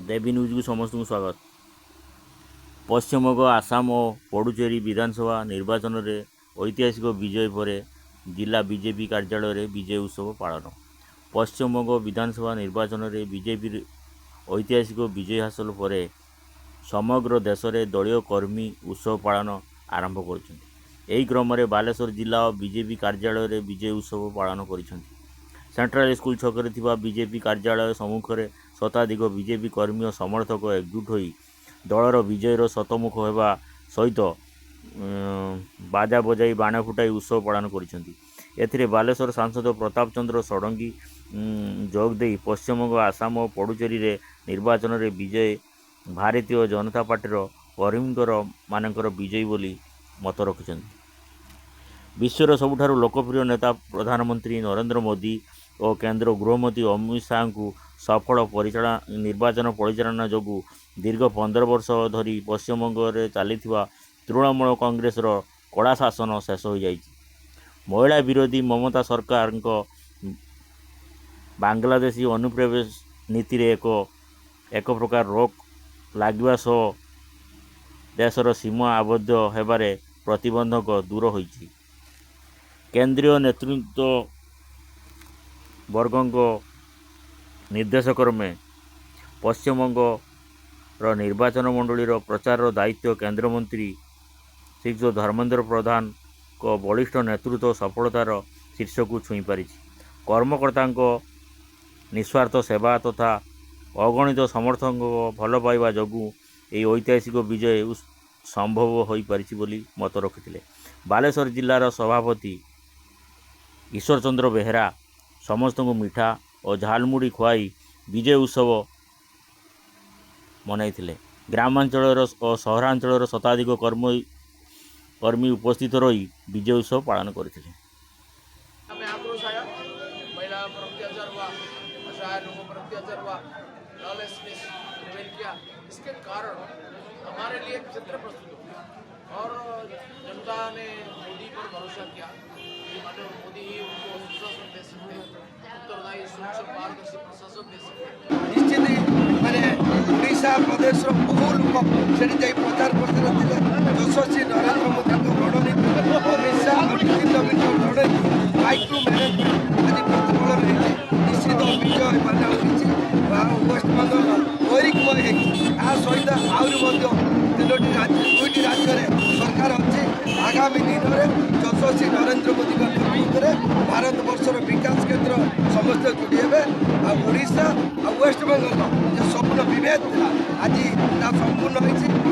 देवी news को समस्त को स्वागत। पश्चिमबंग आसाम और पुडुचेरी विधानसभा निर्वाचन में ऐतिहासिक विजय पर जिला बीजेपी कार्यालय में विजय उत्सव पालन। पश्चिमबंग विधानसभा निर्वाचन में बीजेपी ऐतिहासिक विजय हासिल पर समग्र देश में दलीय कर्मी उत्सव पालन आरंभ कर क्रम में बालेश्वर जिला और बीजेपी कार्यालय में विजय उत्सव पालन कर सेंट्रल स्कूल छकरे बीजेपी कार्यालय सम्मुख में शताधिक बीजेपी कर्मी और समर्थक एकजुट हो दलर विजयर शतमुख होगा सहित बाजा बजाई बाण फुटाई उत्सव पालन कर बालेश्वर सांसद प्रताप चंद्र षडंगी जोगदे पश्चिमबंग आसाम और पुडुचेरी निर्वाचन में विजय भारतीय जनता पार्टी कर्मी मानकर विजयी बोली मत रखिंट। विश्वर सबुठारु लोकप्रिय नेता प्रधानमंत्री नरेंद्र मोदी और केंद्र गृहमंत्री अमित शाह को सफल निर्वाचन परिचालना जो दीर्घ 15 वर्ष धरी पश्चिमबंग में चली तृणमूल कांग्रेस कड़ा शासन शेष हो जाए। महिला विरोधी ममता सरकार बांग्लादेशी अनुप्रवेश नीति रे एक प्रकार रोक लगे सह देशर सीमा आबद्ध होबारे प्रतिबंधक दूर होईछि। केंद्रीय नेतृत्व वर्ग निर्देश क्रमे पश्चिमबंग निर्वाचन मंडली प्रचार दायित्व केंद्रमंत्री श्री धर्मेंद्र प्रधान को बलिष्ठ नेतृत्व सफलतार शीर्ष को छुई पारि। कर्मकर्ता निस्वार्थ सेवा तथा अगणित समर्थक भल पाइबा जोगु यह ऐतिहासिक विजय संभव हो पारिछि बोली मत रखिथिले। बालेश्वर जिलार सभापति ईश्वर चंद्र बेहेरा समस्त को मिठा और झालमुड़ी खुआई विजय उत्सव मनई। ग्रामांचल और सहरांचल शताधिक कर्मी उपस्थित रही विजय उत्सव पालन करते। इसके कारण हमारे लिए चित्र प्रस्तुत हुआ और जनता ने मोदी पर भरोसा किया कि माननीय मोदी ही उनको सुशासन दे सकते हैं, उत्तरदायी स्वच्छ पारदर्शी प्रशासन दे सकते हैं। निश्चित ही मैंने ओडिशा प्रदेश बहु लोक से प्रचार करते यशस्वी नरेंद्र मोदी रणनीति अमित शाह विभिन्न रणनीति माइक्रो मैनेजमेंट आदि प्रतिफल रही निश्चित विजय मान वेस्टबंगाल गौरिकमय सहित आहरी दुईटी राज्य सरकार अच्छी आगामी दिन में यशस्वी नरेंद्र मोदी नेतृत्व में भारत वर्षर विकास केन्द्र समस्त जोड़ी हे ओडिशा और वेस्टबंगाल जो स्वप्न विभेद आज संपूर्ण होती।